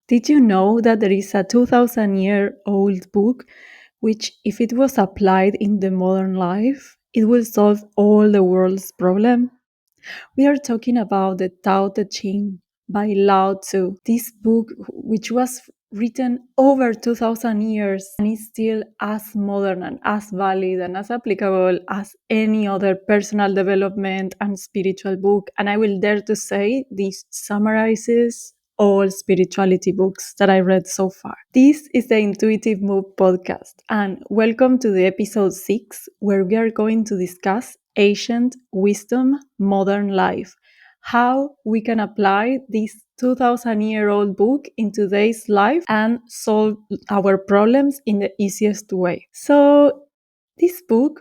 Did you know that there is a 2000-year-old book which, if it was applied in the modern life, it will solve all the world's problems? We are talking about the Tao Te Ching by Lao Tzu. This book, which was written over 2000 years and is still as modern and as valid and as applicable as any other personal development and spiritual book. And I will dare to say this summarizes all spirituality books that I read so far. This is the Intuitive Move podcast, and welcome to the episode 6, where we are going to discuss ancient wisdom, modern life, how we can apply this 2000-year-old book in today's life and solve our problems in the easiest way. So this book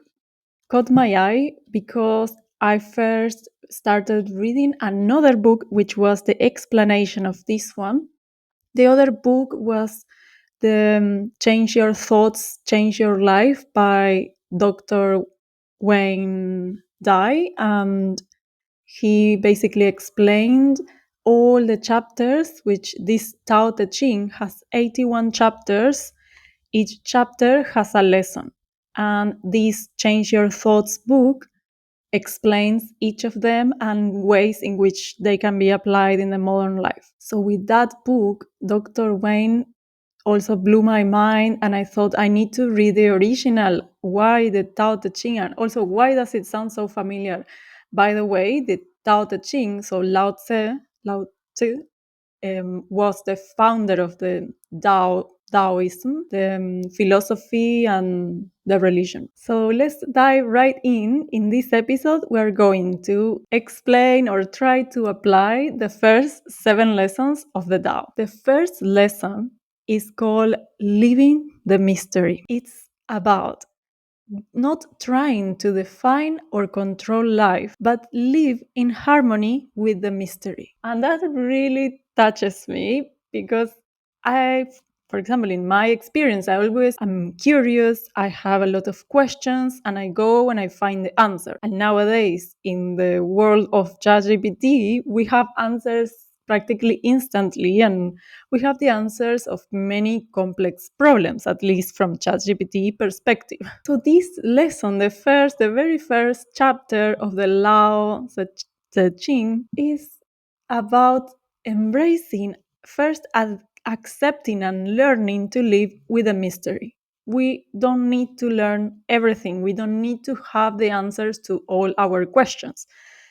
caught my eye because I first started reading another book, which was the explanation of this one. The other book was the Change Your Thoughts, Change Your Life by Dr. Wayne Dye, and he basically explained all the chapters, which this Tao Te Ching has 81 chapters. Each chapter has a lesson. And this Change Your Thoughts book explains each of them and ways in which they can be applied in the modern life. So with that book, Dr. Wayne also blew my mind, and I thought I need to read the original. Why the Tao Te Ching? And also, why does it sound so familiar? By the way, the Tao Te Ching, so Lao Tzu was the founder of the Taoism, the philosophy and the religion. So let's dive right in. In this episode, we're going to explain or try to apply the first 7 lessons of the Tao. The first lesson is called Living the Mystery. It's about not trying to define or control life, but live in harmony with the mystery. And that really touches me because for example, in my experience, I'm curious, I have a lot of questions, and I go and I find the answer. And nowadays, in the world of ChatGPT, we have answers practically instantly, and we have the answers of many complex problems, at least from ChatGPT perspective. So this lesson, the very first chapter of the Lao Tse Ching, is about embracing first accepting and learning to live with a mystery. We don't need to learn everything. We don't need to have the answers to all our questions.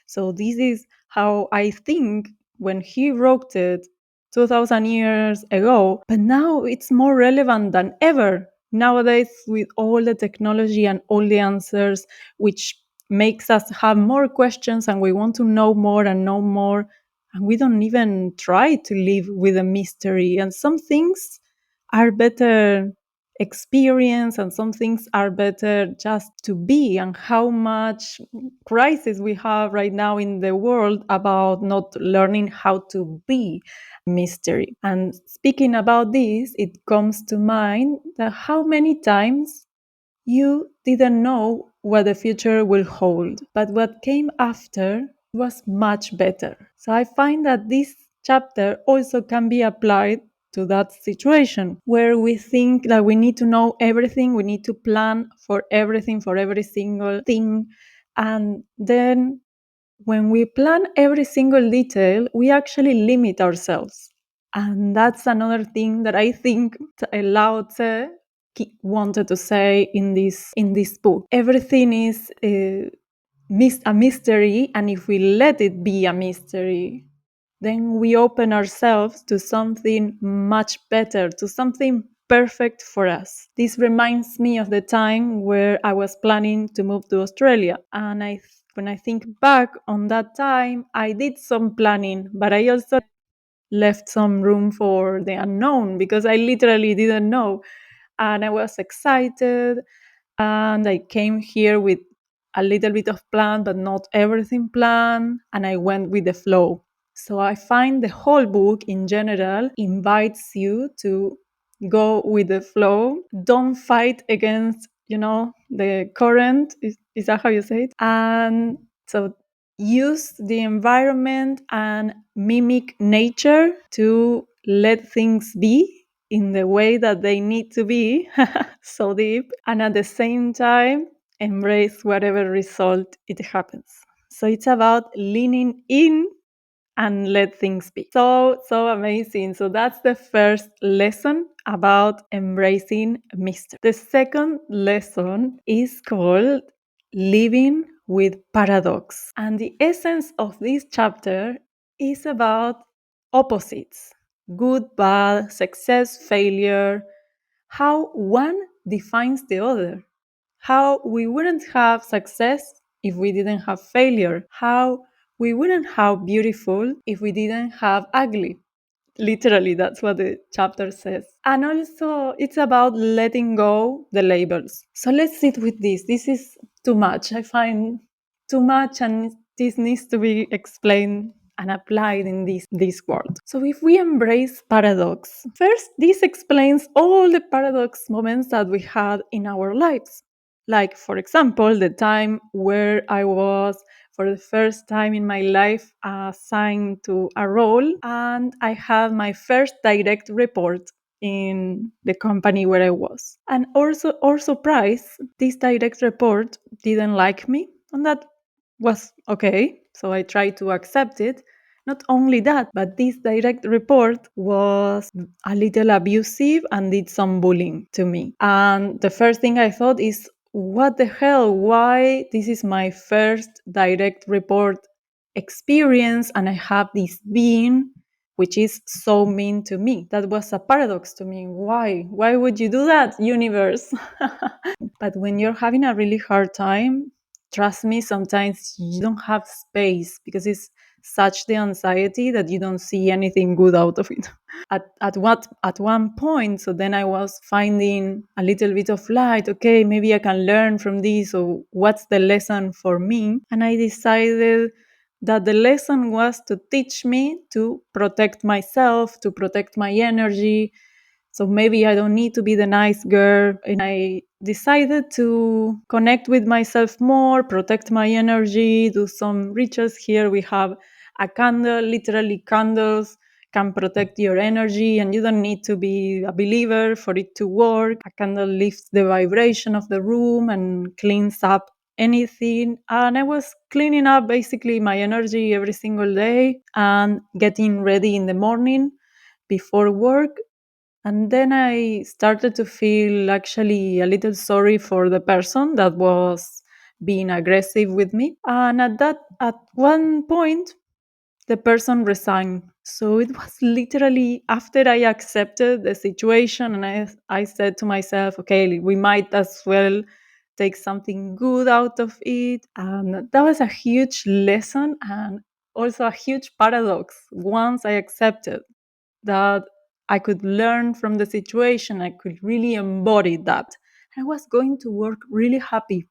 So this is how I think when he wrote it 2000 years ago, but now it's more relevant than ever. Nowadays, with all the technology and all the answers, which makes us have more questions and we want to know more and know more, and we don't even try to live with a mystery. And some things are better experience and some things are better just to be. And how much crisis we have right now in the world about not learning how to be mystery. And speaking about this, it comes to mind that how many times you didn't know what the future will hold, but what came after was much better. So I find that this chapter also can be applied to that situation where we think that we need to know everything, we need to plan for everything, for every single thing. And then when we plan every single detail, we actually limit ourselves. And that's another thing that I think Lao Tse wanted to say in this book. Everything is a mystery, and if we let it be a mystery, then we open ourselves to something much better, to something perfect for us. This reminds me of the time where I was planning to move to Australia, and when I think back on that time, I did some planning, but I also left some room for the unknown because I literally didn't know. And I was excited, and I came here with a little bit of plan, but not everything planned, and I went with the flow. So I find the whole book in general invites you to go with the flow. Don't fight against, the current. Is that how you say it? And so use the environment and mimic nature to let things be in the way that they need to be, so deep, and at the same time, embrace whatever result it happens. So it's about leaning in and let things be. So amazing. So that's the first lesson about embracing mystery. The second lesson is called living with paradox. And the essence of this chapter is about opposites: good, bad, success, failure, how one defines the other, how we wouldn't have success if we didn't have failure, how we wouldn't have beautiful if we didn't have ugly. Literally, that's what the chapter says. And also, it's about letting go the labels. So let's sit with this. This is too much. I find too much, and this needs to be explained and applied in this world. So if we embrace paradox, first, this explains all the paradox moments that we had in our lives. Like, for example, the time where I was for the first time in my life assigned to a role, and I had my first direct report in the company where I was. And also, or surprise, this direct report didn't like me, and that was okay. So I tried to accept it. Not only that, but this direct report was a little abusive and did some bullying to me. And the first thing I thought is, what the hell? Why? This is my first direct report experience, and I have this being which is so mean to me. That was a paradox to me. Why? Why would you do that, universe? But when you're having a really hard time, trust me, sometimes you don't have space because it's such the anxiety that you don't see anything good out of it. At one point, so then I was finding a little bit of light. Okay, maybe I can learn from this, or what's the lesson for me? And I decided that the lesson was to teach me to protect myself, to protect my energy. So maybe I don't need to be the nice girl. And I decided to connect with myself more, protect my energy, do some rituals. Here we have a candle, literally candles can protect your energy, and you don't need to be a believer for it to work. A candle lifts the vibration of the room and cleans up anything. And I was cleaning up basically my energy every single day and getting ready in the morning before work. And then I started to feel actually a little sorry for the person that was being aggressive with me. And at one point, the person resigned. So it was literally after I accepted the situation, and I said to myself, okay, we might as well take something good out of it. And that was a huge lesson and also a huge paradox once I accepted that I could learn from the situation. I could really embody that. I was going to work really happy.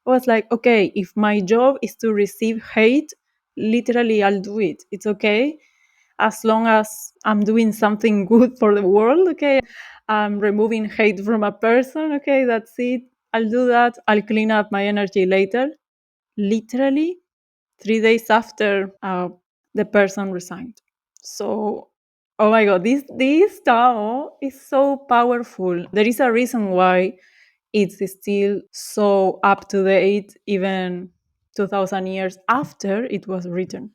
I was like, okay, if my job is to receive hate, literally I'll do it. It's okay. As long as I'm doing something good for the world, okay, I'm removing hate from a person, okay, that's it. I'll do that. I'll clean up my energy later. Literally, 3 days after the person resigned. So, oh my God, this Tao is so powerful. There is a reason why it's still so up to date, even 2000 years after it was written.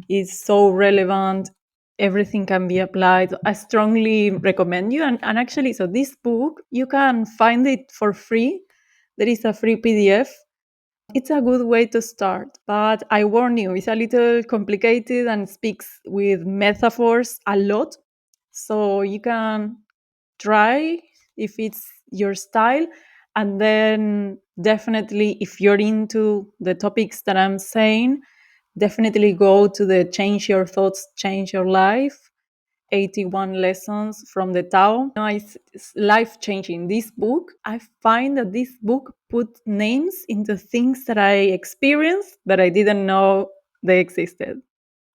It's so relevant. Everything can be applied. I strongly recommend you. And actually, so this book, you can find it for free. There is a free PDF. It's a good way to start, but I warn you, it's a little complicated and speaks with metaphors a lot. So you can try if it's your style. And then definitely, if you're into the topics that I'm saying, definitely go to the Change Your Thoughts, Change Your Life 81 lessons from the Tao. No, it's life changing. This book, I find that this book put names into things that I experienced that I didn't know they existed.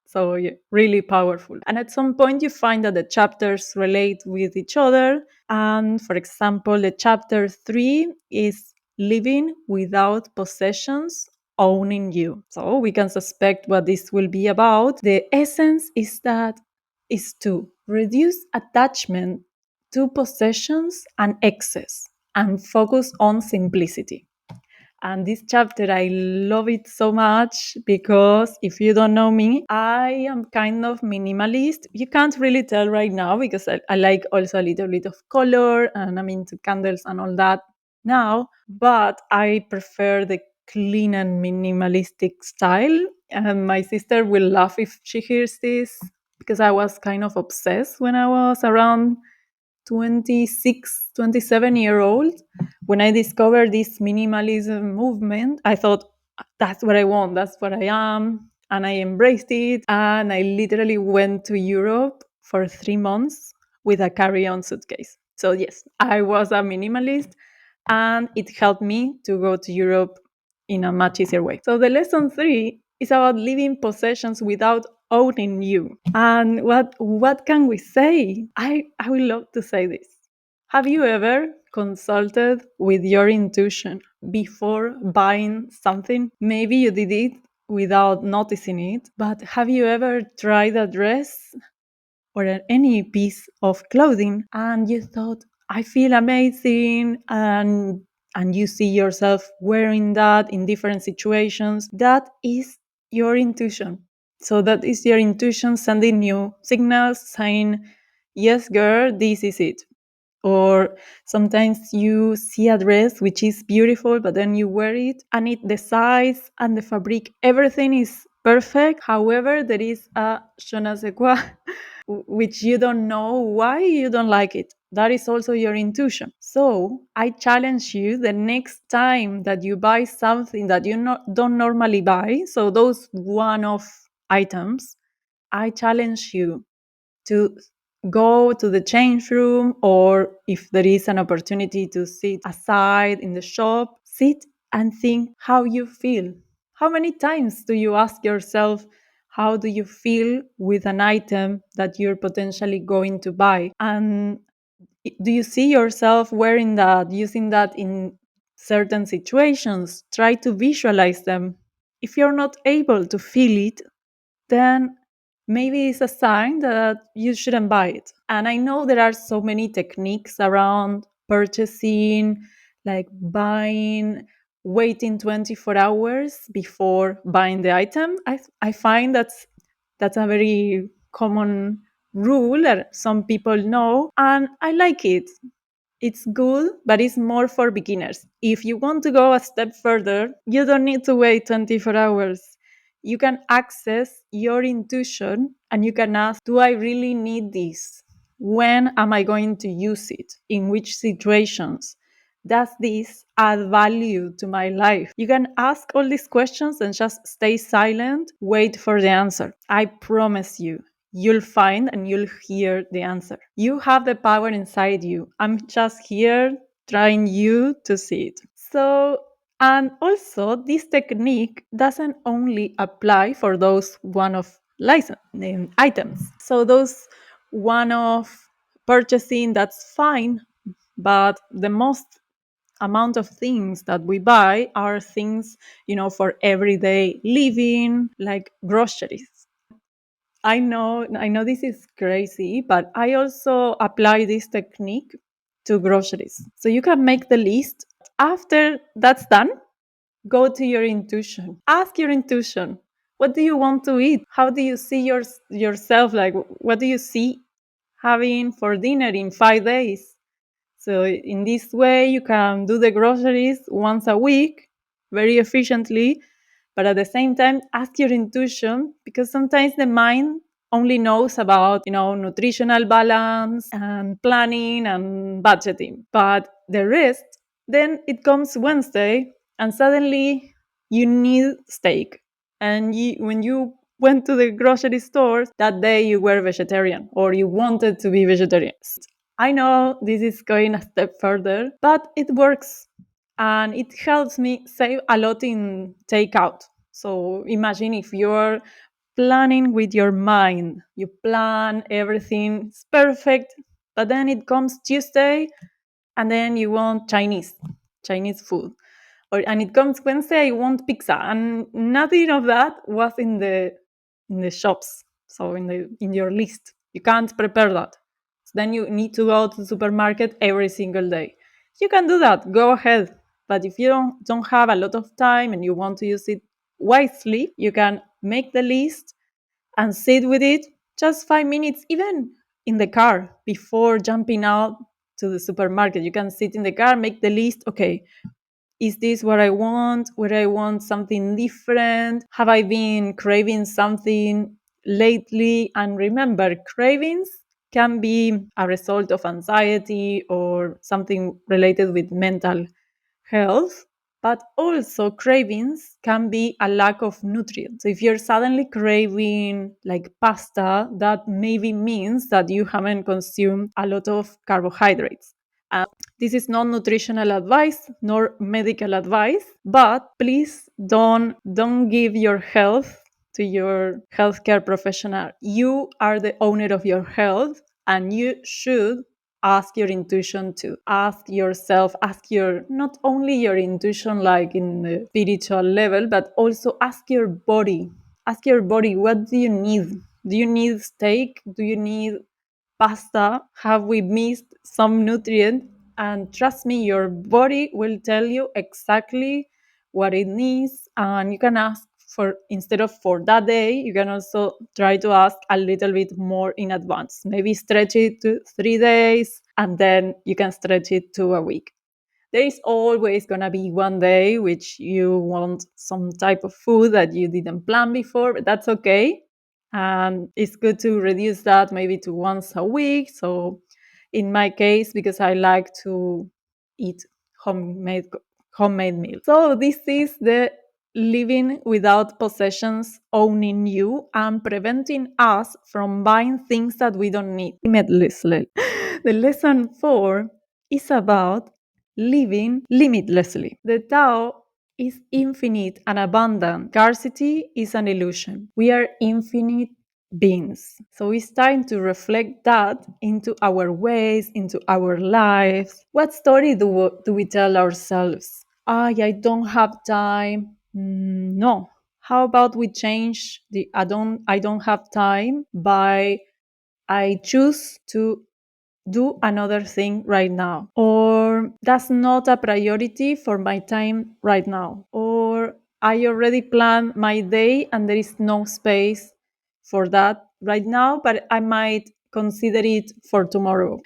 So yeah, really powerful. And at some point, you find that the chapters relate with each other. And for example, the chapter 3 is living without possessions, owning you. So we can suspect what this will be about. The essence is that is to reduce attachment to possessions and excess and focus on simplicity. And this chapter, I love it so much because if you don't know me, I am kind of minimalist. You can't really tell right now because I like also a little bit of color and I'm into candles and all that now, but I prefer the clean and minimalistic style. And my sister will laugh if she hears this because I was kind of obsessed when I was around 26, 27-year old. When I discovered this minimalism movement, I thought, that's what I want, that's what I am. And I embraced it. And I literally went to Europe for 3 months with a carry on suitcase. So, yes, I was a minimalist and it helped me to go to Europe in a much easier way. So, the lesson three is about leaving possessions without owning you. And what can we say? I would love to say this. Have you ever consulted with your intuition before buying something? Maybe you did it without noticing it, but have you ever tried a dress or any piece of clothing and you thought, I feel amazing, and you see yourself wearing that in different situations? That is your intuition. So that is your intuition sending you signals saying, yes girl, this is it. Or sometimes you see a dress which is beautiful, but then you wear it and the size and the fabric, everything is perfect. However, there is a je ne sais quoi, which you don't know why you don't like it. That is also your intuition. So I challenge you the next time that you buy something that you don't normally buy, so those one-off items, I challenge you to go to the change room, or if there is an opportunity to sit aside in the shop, sit and think how you feel. How many times do you ask yourself, how do you feel with an item that you're potentially going to buy? And do you see yourself wearing that, using that in certain situations? Try to visualize them. If you're not able to feel it, then maybe it's a sign that you shouldn't buy it. And I know there are so many techniques around purchasing, like buying, waiting 24 hours before buying the item. I find that's a very common rule that some people know, and I like it. It's good, but it's more for beginners. If you want to go a step further, you don't need to wait 24 hours. You can access your intuition and you can ask, do I really need this? When am I going to use it? In which situations? Does this add value to my life? You can ask all these questions and just stay silent, wait for the answer. I promise you, you'll find and you'll hear the answer. You have the power inside you. I'm just here trying you to see it. So, and also this technique doesn't only apply for those one-off license items. So those one-off purchasing, that's fine, but the most amount of things that we buy are things, for everyday living, like groceries. I know this is crazy, but I also apply this technique to groceries. So you can make the list. After that's done, go to your intuition. Ask your intuition. What do you want to eat? How do you see yourself? Like, what do you see having for dinner in 5 days? So in this way, you can do the groceries once a week very efficiently, but at the same time, ask your intuition, because sometimes the mind only knows about, nutritional balance and planning and budgeting. But the rest, then it comes Wednesday and suddenly you need steak. And when you went to the grocery store that day, you were vegetarian or you wanted to be vegetarian. I know this is going a step further, but it works and it helps me save a lot in takeout. So imagine if you're planning with your mind, you plan everything, it's perfect, but then it comes Tuesday and then you want Chinese food. And it comes Wednesday, you want pizza, and nothing of that was in the shops, so in your list. You can't prepare that. So then you need to go to the supermarket every single day. You can do that, go ahead. But if you don't have a lot of time and you want to use it wisely, you can make the list and sit with it just 5 minutes, even in the car before jumping out to the supermarket. You can sit in the car, make the list. Okay, is this what I want? Would I want something different? Have I been craving something lately? And remember, cravings can be a result of anxiety or something related with mental health, but also cravings can be a lack of nutrients. So if you're suddenly craving like pasta, that maybe means that you haven't consumed a lot of carbohydrates. This is not nutritional advice nor medical advice, but please don't give your health to your healthcare professional. You are the owner of your health, and you should ask your intuition to ask yourself, ask your not only your intuition like in the spiritual level, but also ask your body. Ask your body, what do you need? Do you need steak? Do you need pasta? Have we missed some nutrient? And trust me, your body will tell you exactly what it needs. And you can ask for, instead of for that day, you can also try to ask a little bit more in advance. Maybe stretch it to 3 days, and then you can stretch it to a week. There is always going to be one day which you want some type of food that you didn't plan before, but that's okay. And it's good to reduce that maybe to once a week. So in my case, because I like to eat homemade homemade meals. So this is the living without possessions, owning you and preventing us from buying things that we don't need. Limitlessly. The lesson 4 is about living limitlessly. The Tao is infinite and abundant. Scarcity is an illusion. We are infinite beings. So it's time to reflect that into our ways, into our lives. What story do we tell ourselves? I don't have time. No. How about we change the I don't have time by I choose to do another thing right now, or that's not a priority for my time right now, or I already planned my day and there is no space for that right now, but I might consider it for tomorrow.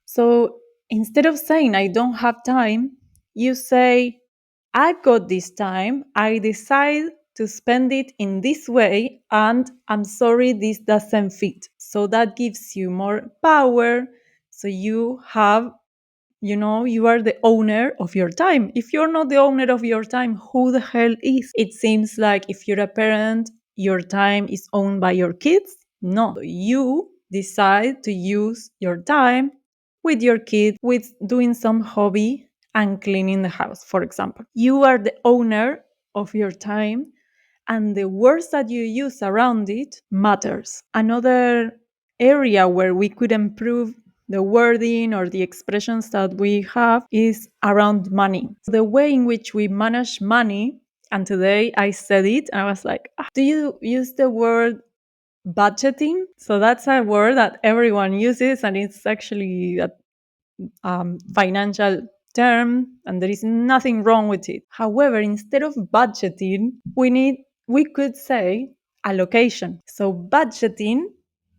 So instead of saying I don't have time, you say I've got this time. I decide to spend it in this way, and I'm sorry this doesn't fit. So that gives you more power. So you have, you are the owner of your time. If you're not the owner of your time, who the hell is? It seems like if you're a parent, your time is owned by your kids. No, you decide to use your time with your kid, with doing some hobby and cleaning the house, for example. You are the owner of your time, and the words that you use around it matters. Another area where we could improve the wording or the expressions that we have is around money. The way in which we manage money, and today I said it, and I was like, do you use the word budgeting? So that's a word that everyone uses, and it's actually a financial term, and there is nothing wrong with it. However, instead of budgeting, we could say allocation. So budgeting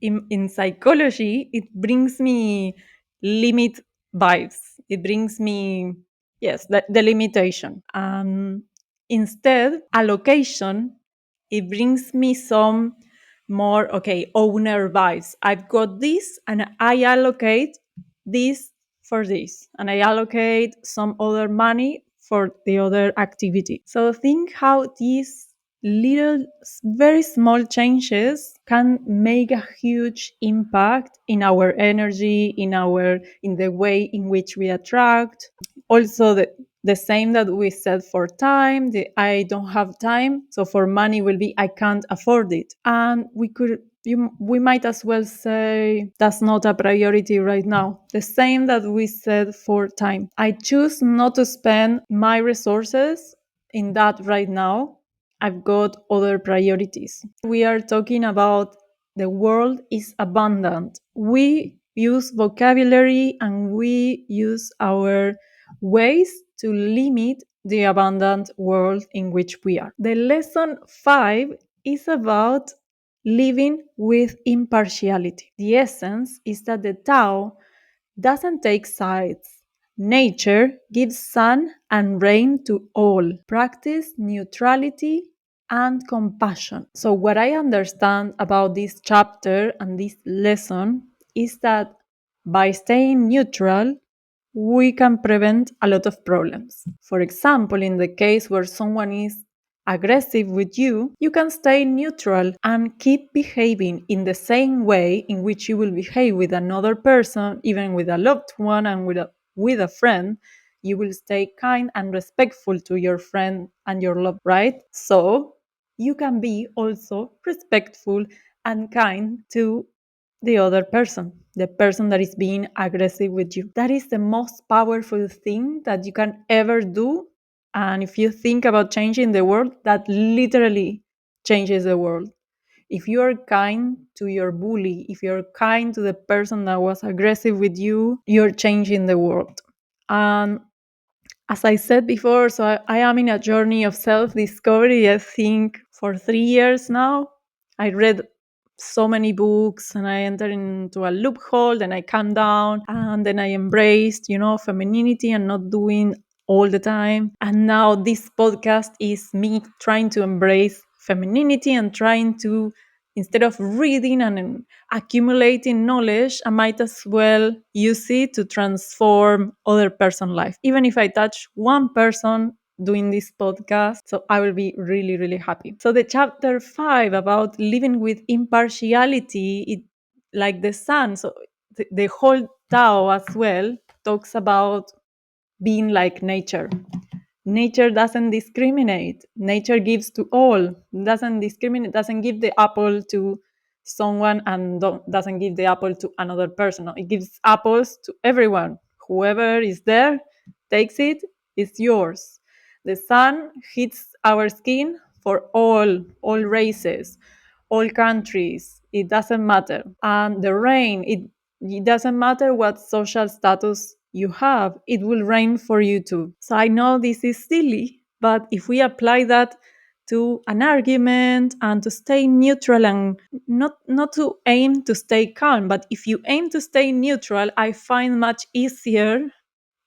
in psychology, it brings me limit vibes. It brings me, yes, the limitation. Instead, allocation, it brings me some more, okay, owner vibes. I've got this and I allocate this for this, and I allocate some other money for the other activity. So think how these little, very small changes can make a huge impact in our energy, in the way in which we attract. Also, the same that we said for time, the I don't have time. So for money will be I can't afford it. And we might as well say that's not a priority right now. The same that we said for time. I choose not to spend my resources in that right now. I've got other priorities. We are talking about the world is abundant. We use vocabulary and we use our ways to limit the abundant world in which we are. The lesson 5 is about living with impartiality. The essence is that the Tao doesn't take sides. Nature gives sun and rain to all. Practice neutrality and compassion. So, what I understand about this chapter and this lesson is that by staying neutral, we can prevent a lot of problems. For example, in the case where someone is aggressive with you, you can stay neutral and keep behaving in the same way in which you will behave with another person, even with a loved one and with a friend. You will stay kind and respectful to your friend and your love, right? So you can be also respectful and kind to the person that is being aggressive with you. That is the most powerful thing that you can ever do. And if you think about changing the world, that literally changes the world. If you are kind to your bully, if you're kind to the person that was aggressive with you, you're changing the world. And as I said before, so I am in a journey of self discovery, I think, for 3 years now. I read so many books and I entered into a loophole, then I calmed down and then I embraced, femininity and not doing all the time. And now this podcast is me trying to embrace femininity and trying to, instead of reading and accumulating knowledge, I might as well use it to transform other person's life. Even if I touch one person doing this podcast, so I will be really, really happy. So the chapter 5 about living with impartiality, it like the sun. So the whole Tao as well talks about being like nature. Nature doesn't discriminate. Nature gives to all. Doesn't discriminate. Doesn't give the apple to someone and doesn't give the apple to another person. No, it gives apples to everyone. Whoever is there takes it. It's yours. The sun hits our skin for all races, all countries. It doesn't matter. And the rain, it doesn't matter what social status you have, it will rain for you too. So I know this is silly, but if we apply that to an argument and to stay neutral and not to aim to stay calm, but if you aim to stay neutral, I find much easier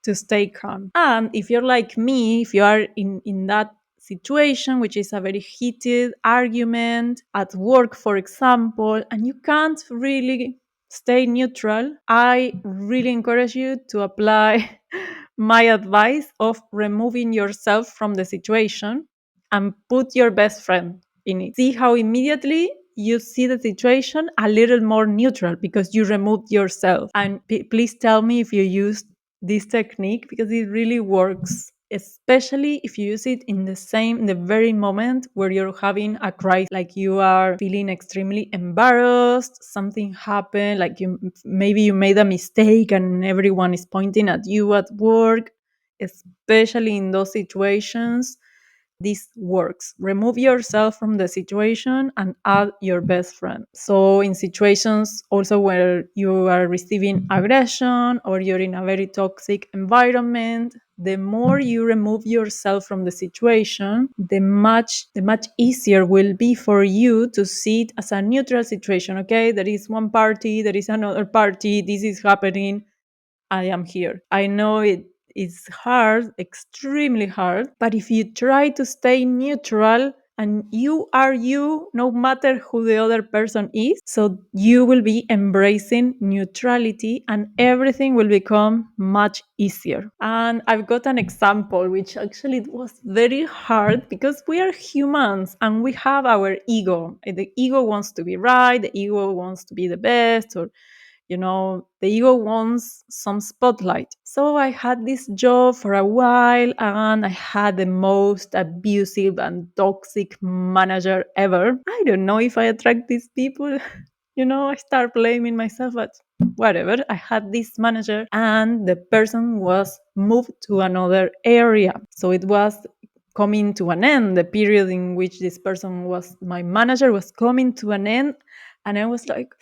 to stay calm. And if you're like me, if you are in that situation, which is a very heated argument at work, for example, and you can't really stay neutral, I really encourage you to apply my advice of removing yourself from the situation and put your best friend in it. See how immediately you see the situation a little more neutral because you removed yourself. And please tell me if you used this technique because it really works, especially if you use it in the very moment where you're having a crisis, like you are feeling extremely embarrassed, something happened, like maybe you made a mistake and everyone is pointing at you at work. Especially in those situations, this works. Remove yourself from the situation and add your best friend. So in situations also where you are receiving aggression or you're in a very toxic environment, the more you remove yourself from the situation, the much easier will be for you to see it as a neutral situation. Okay, there is one party, there is another party, this is happening, I am here. I know it's hard, extremely hard, but if you try to stay neutral and you are you, no matter who the other person is, so you will be embracing neutrality and everything will become much easier. And I've got an example, which actually was very hard because we are humans and we have our ego. The ego wants to be right, the ego wants to be the best, or the ego wants some spotlight. So I had this job for a while and I had the most abusive and toxic manager ever. I don't know if I attract these people. I start blaming myself, but whatever. I had this manager and the person was moved to another area. So it was coming to an end. The period in which this person was my manager was coming to an end. And I was like,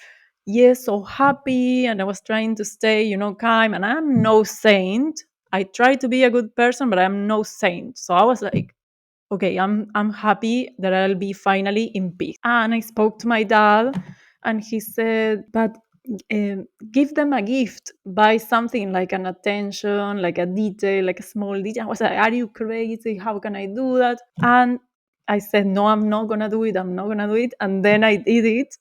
yes, so happy. And I was trying to stay, calm. And I'm no saint. I try to be a good person, but I'm no saint. So I was like, okay, I'm happy that I'll be finally in peace. And I spoke to my dad, and he said, but give them a gift, buy something like an attention, like a detail, like a small detail. I was like, are you crazy? How can I do that? And I said, no, I'm not gonna do it. I'm not gonna do it. And then I did it,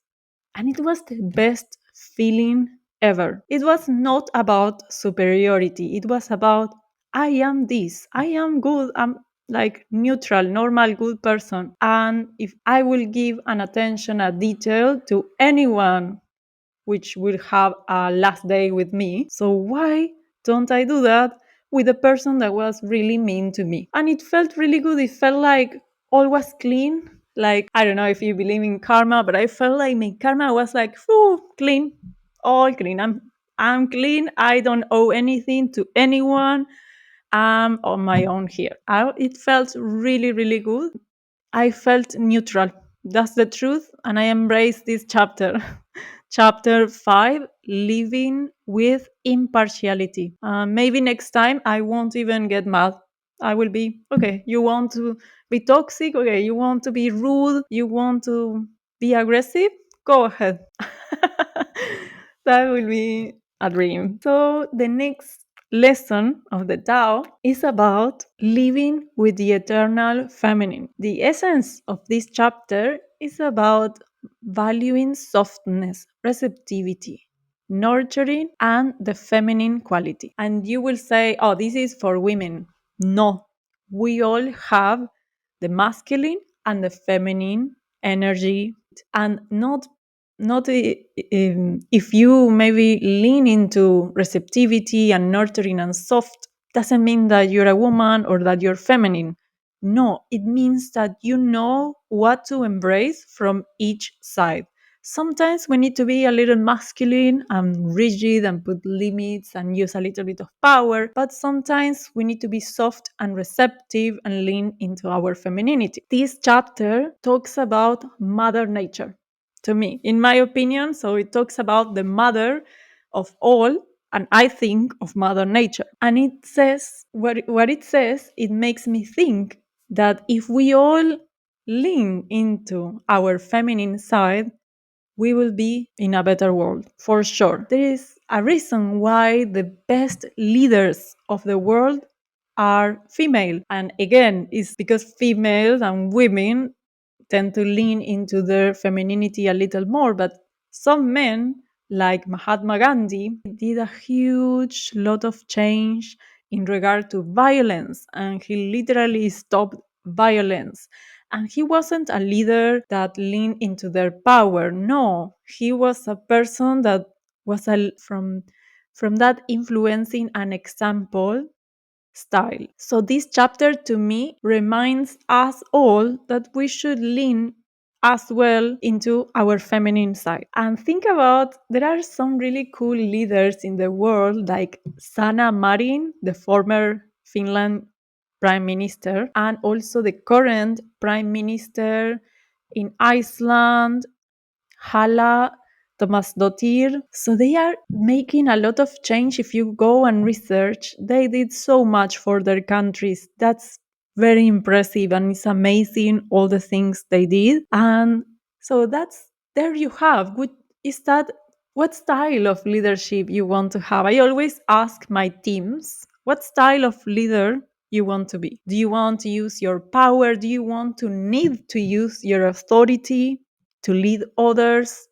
and it was the best feeling ever. It was not about superiority. It was about, I am this. I am good. I'm like neutral, normal, good person. And if I will give an attention, a detail to anyone which will have a last day with me, so why don't I do that with a person that was really mean to me? And it felt really good. It felt like all was clean. Like, I don't know if you believe in karma, but I felt like my karma was like, whew, clean, all clean. I'm clean. I don't owe anything to anyone. I'm on my own here. It felt really, really good. I felt neutral. That's the truth. And I embraced this chapter. Chapter 5, Living with Impartiality. Maybe next time I won't even get mad. I will be, okay, you want to be toxic? Okay, you want to be rude? You want to be aggressive? Go ahead. That will be a dream. So the next lesson of the Tao is about living with the eternal feminine. The essence of this chapter is about valuing softness, receptivity, nurturing, and the feminine quality. And you will say, oh, this is for women. No, we all have the masculine and the feminine energy, and not if you maybe lean into receptivity and nurturing and soft, doesn't mean that you're a woman or that you're feminine. No, it means that you know what to embrace from each side. Sometimes we need to be a little masculine and rigid and put limits and use a little bit of power, but sometimes we need to be soft and receptive and lean into our femininity. This chapter talks about Mother Nature, to me, in my opinion. So it talks about the mother of all, and I think of Mother Nature. And it says, what it says, it makes me think that if we all lean into our feminine side, we will be in a better world, for sure. There is a reason why the best leaders of the world are female. And again, it's because females and women tend to lean into their femininity a little more. But some men, like Mahatma Gandhi, did a huge lot of change in regard to violence, and he literally stopped violence. And he wasn't a leader that leaned into their power. No, he was a person that was from that influencing an example style. So this chapter to me reminds us all that we should lean as well into our feminine side. And think about, there are some really cool leaders in the world like Sanna Marin, the former Finland prime minister, and also the current prime minister in Iceland, Hala Tomasdottir. So they are making a lot of change. If you go and research, they did so much for their countries. That's very impressive, and it's amazing all the things they did. And so that's, there you have. Is that, what style of leadership you want to have? I always ask my teams, what style of leader you want to be? Do you want to use your power? Do you want to need to use your authority to lead others?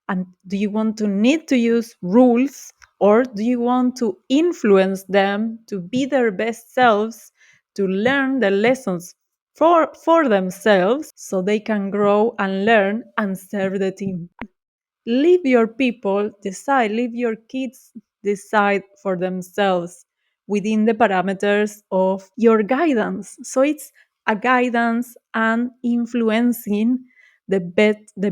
And do you want to need to use rules, or do you want to influence them to be their best selves, to learn the lessons for themselves so they can grow and learn and serve the team? Leave your people decide, leave your kids decide for themselves within the parameters of your guidance. So it's a guidance and influencing the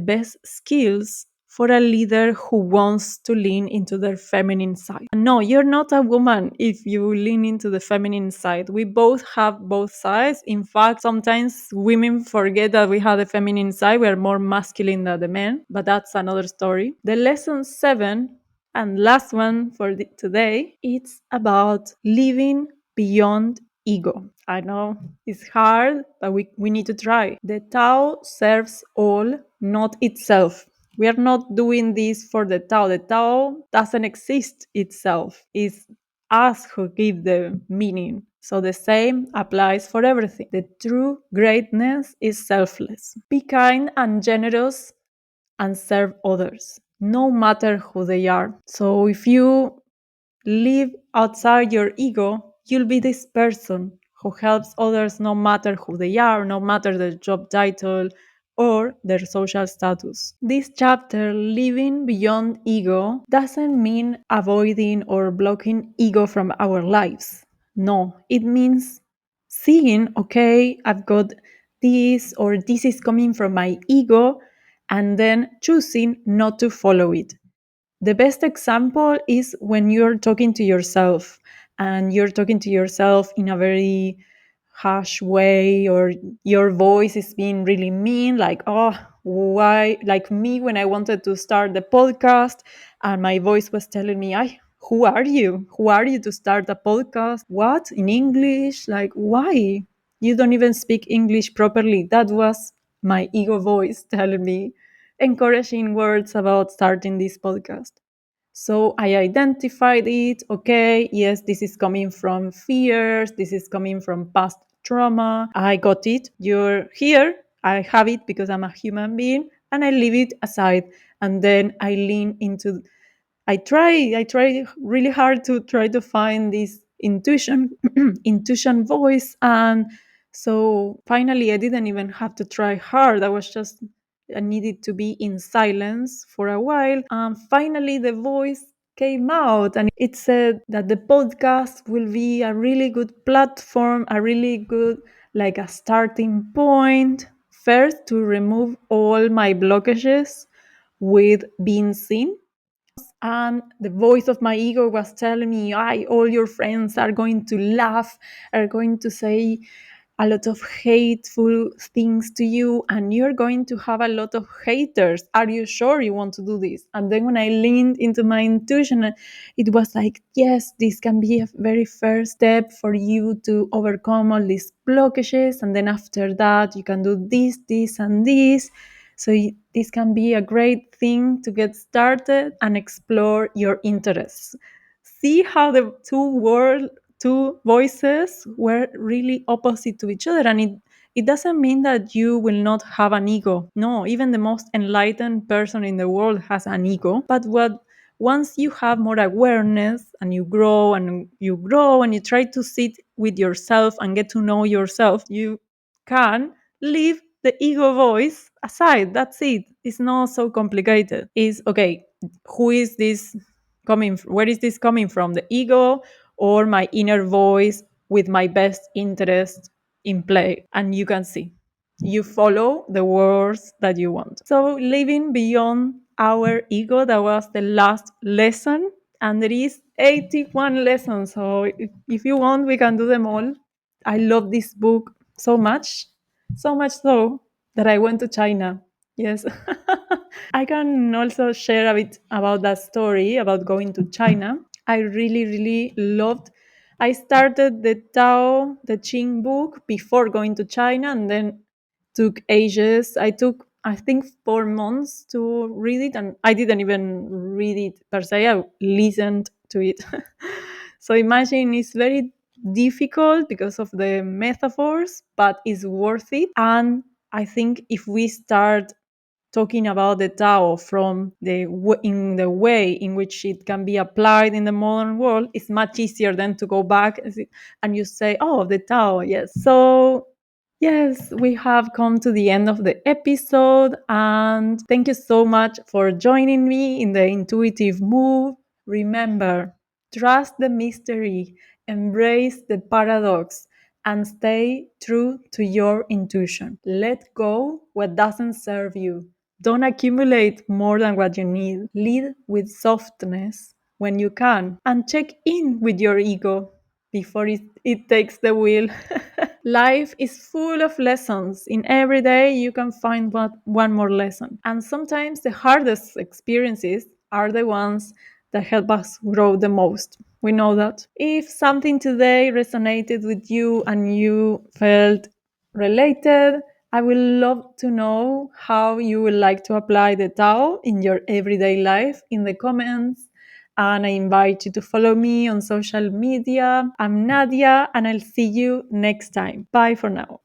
best skills for a leader who wants to lean into their feminine side. And no, you're not a woman if you lean into the feminine side. We both have both sides. In fact, sometimes women forget that we have the feminine side. We are more masculine than the men, but that's another story. The lesson 7 and last one for today, it's about living beyond ego. I know it's hard, but we need to try. The Tao serves all, not itself. We are not doing this for the Tao. The Tao doesn't exist itself. It's us who give the meaning. So the same applies for everything. The true greatness is selfless. Be kind and generous and serve others, no matter who they are. So if you live outside your ego, you'll be this person who helps others no matter who they are, no matter their job title or their social status. This chapter, Living Beyond Ego, doesn't mean avoiding or blocking ego from our lives. No, it means seeing, okay, I've got this, or this is coming from my ego, and then choosing not to follow it. The best example is when you're talking to yourself and you're talking to yourself in a very harsh way, or your voice is being really mean, like, oh, why? Like me when I wanted to start the podcast and my voice was telling me, who are you? Who are you to start a podcast? What? In English? Like, why? You don't even speak English properly. That was my ego voice telling me encouraging words about starting this podcast. So I identified it. Okay, yes, this is coming from fears. This is coming from past trauma. I got it. You're here. I have it because I'm a human being, and I leave it aside. And then I lean into I try really hard to try to find this intuition intuition voice. And so finally I didn't even have to try hard. I needed to be in silence for a while, and finally the voice came out, and it said that the podcast will be a really good platform, a really good, like, a starting point, first to remove all my blockages with being seen. And the voice of my ego was telling me, all your friends are going to laugh, are going to say a lot of hateful things to you, and you're going to have a lot of haters. Are you sure you want to do this? And then when I leaned into my intuition, it was like, yes, this can be a very first step for you to overcome all these blockages, and then after that you can do this and this. So this can be a great thing to get started and explore your interests. See how the two voices were really opposite to each other, and it doesn't mean that you will not have an ego. No, even the most enlightened person in the world has an ego. But what once you have more awareness and you grow and you grow and you try to sit with yourself and get to know yourself, you can leave the ego voice aside. That's it. It's not so complicated. It's okay, who is this where is this coming from? The ego or my inner voice with my best interest in play? And you can see. You follow the words that you want. So living beyond our ego, that was the last lesson. And there is 81 lessons. So if you want, we can do them all. I love this book so much so that I went to China. Yes. I can also share a bit about that story about going to China. I really, really loved. I started the Tao Te Ching book before going to China, and then took ages. I took, I think, 4 months to read it, and I didn't even read it per se. I listened to it. So imagine, it's very difficult because of the metaphors, but it's worth it. And I think if we start talking about the Tao from in the way in which it can be applied in the modern world, it's much easier than to go back and you say, oh, the Tao, yes. So yes, we have come to the end of the episode, and thank you so much for joining me in the intuitive move. Remember, trust the mystery, embrace the paradox, and stay true to your intuition. Let go what doesn't serve you. Don't accumulate more than what you need. Lead with softness when you can, and check in with your ego before it takes the wheel. Life is full of lessons. In every day, you can find one more lesson. And sometimes the hardest experiences are the ones that help us grow the most. We know that. If something today resonated with you and you felt related, I would love to know how you would like to apply the Tao in your everyday life in the comments. And I invite you to follow me on social media. I'm Nadia, and I'll see you next time. Bye for now.